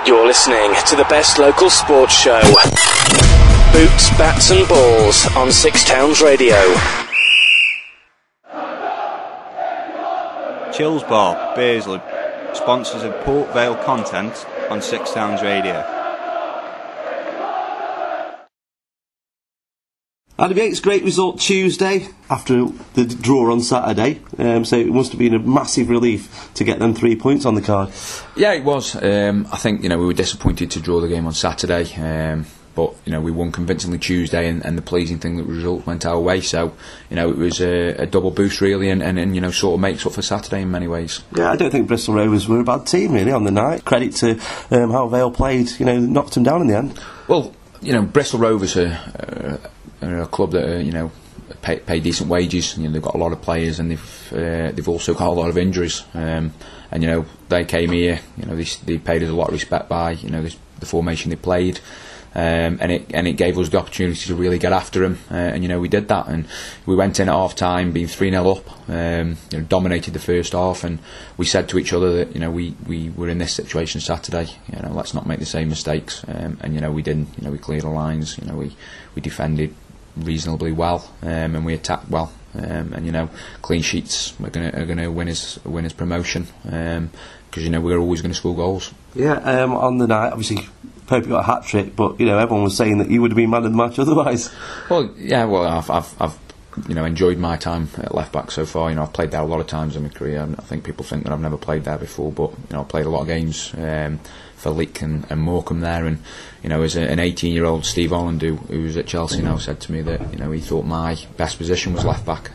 You're listening to the best local sports show. Boots, Bats and Balls on Six Towns Radio. Chills Bar, Bearsley, sponsors of Port Vale content on Six Towns Radio. Adam Yates, great result Tuesday after the draw on Saturday, so it must have been a massive relief to get them 3 points on the card. Yeah, it was. I think we were disappointed to draw the game on Saturday, but we won convincingly Tuesday, and the pleasing thing that the result went our way. So it was a double boost really, and sort of makes up for Saturday in many ways. Yeah, I don't think Bristol Rovers were a bad team really on the night. Credit to how Vale played, knocked them down in the end. Well, Bristol Rovers are a club that pay decent wages. They've got a lot of players, and they've also got a lot of injuries. And they came here. They paid us a lot of respect by the formation they played. And it gave us the opportunity to really get after them, and we did that, and we went in at half time being 3-0 up, dominated the first half, and we said to each other that we were in this situation Saturday, let's not make the same mistakes, and we didn't. We cleared the lines, we defended reasonably well, and we attacked well, and clean sheets are going to win us promotion, because we're always going to score goals. Yeah, on the night obviously Pope got a hat-trick, but everyone was saying that you would have been man of the match otherwise. Well, yeah, I've enjoyed my time at left back so far. I've played there a lot of times in my career, and I think people think that I've never played there before, but I've played a lot of games for Leek and Morecambe there, and as an 18-year-old, Steve Holland, who's at Chelsea now, said to me that he thought my best position was left back.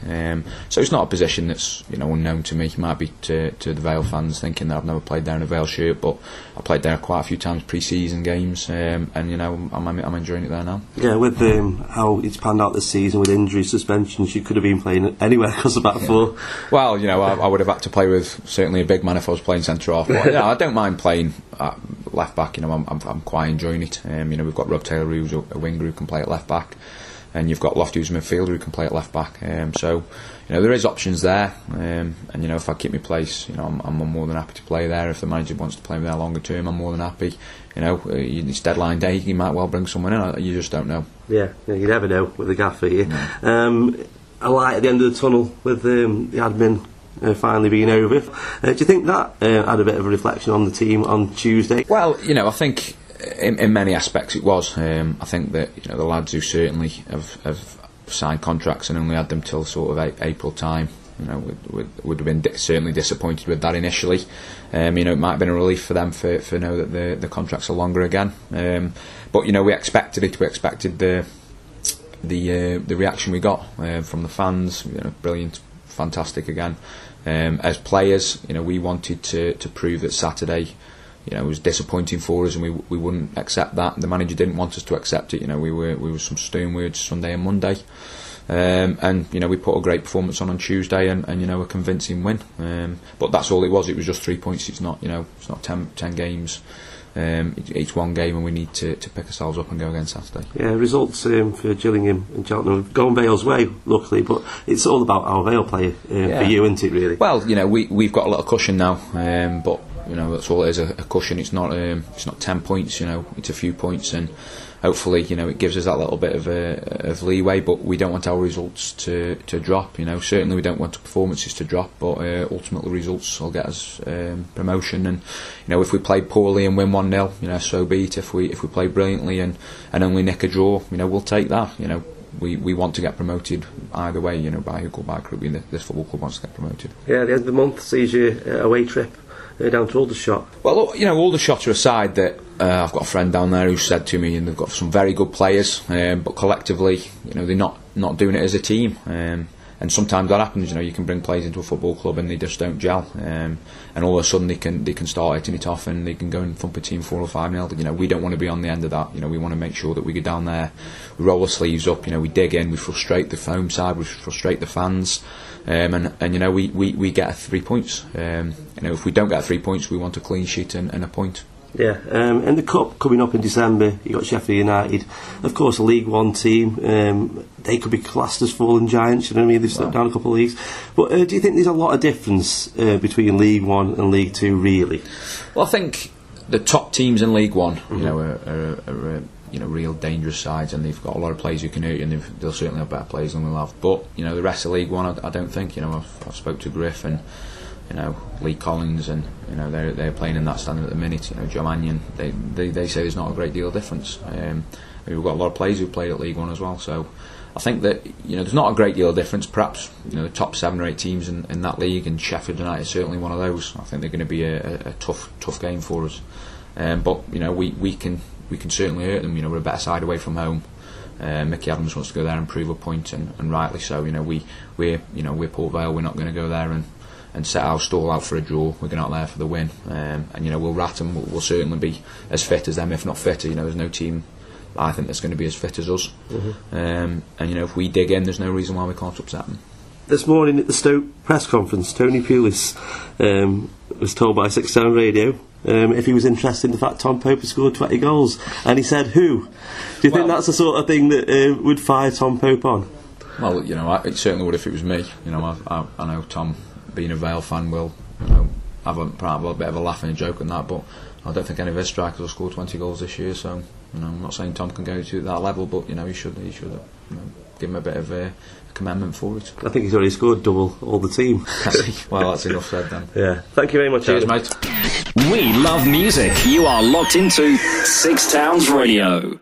So it's not a position that's unknown to me. It might be to the Vale fans thinking that I've never played there in a Vale shirt, but I played there quite a few times pre-season games, and I'm enjoying it there now. Yeah, with how it's panned out this season with injuries, suspensions, you could have been playing anywhere because of that four. Well, I would have had to play with certainly a big man if I was playing centre half. But I don't mind playing left back. I'm quite enjoying it. We've got Rob Taylor, who's a winger who can play at left back, and you've got Lofty, who's a midfielder who can play at left back. So there is options there, and if I keep my place, I'm more than happy to play there. If the manager wants to play me there longer term, I'm more than happy. It's deadline day, you might well bring someone in. You just don't know. Yeah, you never know with the gaffer here. A light at the end of the tunnel with the admin finally being over. Do you think that had a bit of a reflection on the team on Tuesday? Well, I think in many aspects it was. I think that the lads who certainly have signed contracts and only had them till sort of April time, would have been certainly disappointed with that initially. It might have been a relief for them for know that the contracts are longer again. But we expected it. We expected the reaction we got from the fans. Brilliant, fantastic again. As players, we wanted to prove that Saturday, it was disappointing for us, and we wouldn't accept that. The manager didn't want us to accept it. We were some stern words Sunday and Monday, and we put a great performance on Tuesday, and a convincing win. But that's all it was. It was just 3 points. It's not it's not 10 games. It's one game, and we need to pick ourselves up and go again Saturday. Yeah, results for Gillingham and Cheltenham have gone Vale's way, luckily, but it's all about how Vale play for you, isn't it, really? Well, we've got a little cushion now, but that's all it is, a cushion. It's not 10 points, it's a few points, and hopefully it gives us that little bit of leeway, but we don't want our results to drop. Certainly we don't want performances to drop, but ultimately results will get us promotion. And if we play poorly and win 1-0, so be it. If we play brilliantly and only nick a draw, we'll take that. We want to get promoted either way. By hook or by crook, this football club wants to get promoted. Yeah, the end of the month sees you away trip down to Aldershot. Well, Aldershot are a side that I've got a friend down there who said to me, and they've got some very good players, but collectively, they're not doing it as a team. And sometimes that happens. You can bring players into a football club and they just don't gel, and all of a sudden they can start hitting it off and they can go and thump a team 4 or 5-0. We don't want to be on the end of that. We want to make sure that we go down there, we roll our sleeves up. We dig in, we frustrate the home side, we frustrate the fans, and we get 3 points. If we don't get 3 points, we want a clean sheet and a point. Yeah, and the Cup coming up in December, you've got Sheffield United, of course a League One team. They could be classed as fallen giants, they've slipped down a couple of leagues. But do you think there's a lot of difference between League One and League Two, really? Well, I think the top teams in League One, you know, are you know, real dangerous sides, and they've got a lot of players who can hurt you, and they'll certainly have better players than we'll have. But you know, the rest of League One, I don't think. You know, I've spoke to Griff and, you know, Lee Collins, and you know, they're playing in that standard at the minute. You know, Joe Mannion, they say there's not a great deal of difference. We've got a lot of players who've played at League One as well, so I think that, you know, there's not a great deal of difference. Perhaps, you know, the top 7 or 8 teams in that league, and Sheffield United is certainly one of those. I think they're going to be a tough game for us. But you know, we can certainly hurt them. You know, we're a better side away from home. Mickey Adams wants to go there and prove a point, and rightly so. You know, we're Port Vale. We're not going to go there and set our stall out for a draw. We're going out there for the win. And you know, we'll rat them. We'll certainly be as fit as them, if not fitter. You know, there's no team I think that's going to be as fit as us. And you know, if we dig in, there's no reason why we can't upset them. This morning at the Stoke press conference, Tony Pulis was told by 6 Town Radio if he was interested in the fact Tom Pope had scored 20 goals, and he said, who? Do you think that's the sort of thing that would fire Tom Pope on? Well, you know, it certainly would if it was me. You know, I know Tom, being a Vale fan, will, you know, have a bit of a laugh and a joke and that, but I don't think any of his strikers will score 20 goals this year. So, you know, I'm not saying Tom can go to that level, but you know, he should you know, give him a bit of a commendment for it. I think he's already scored double all the team. Well, that's enough said then. Yeah. Thank you very much. Cheers, mate. We love music. You are locked into 6 Towns Radio.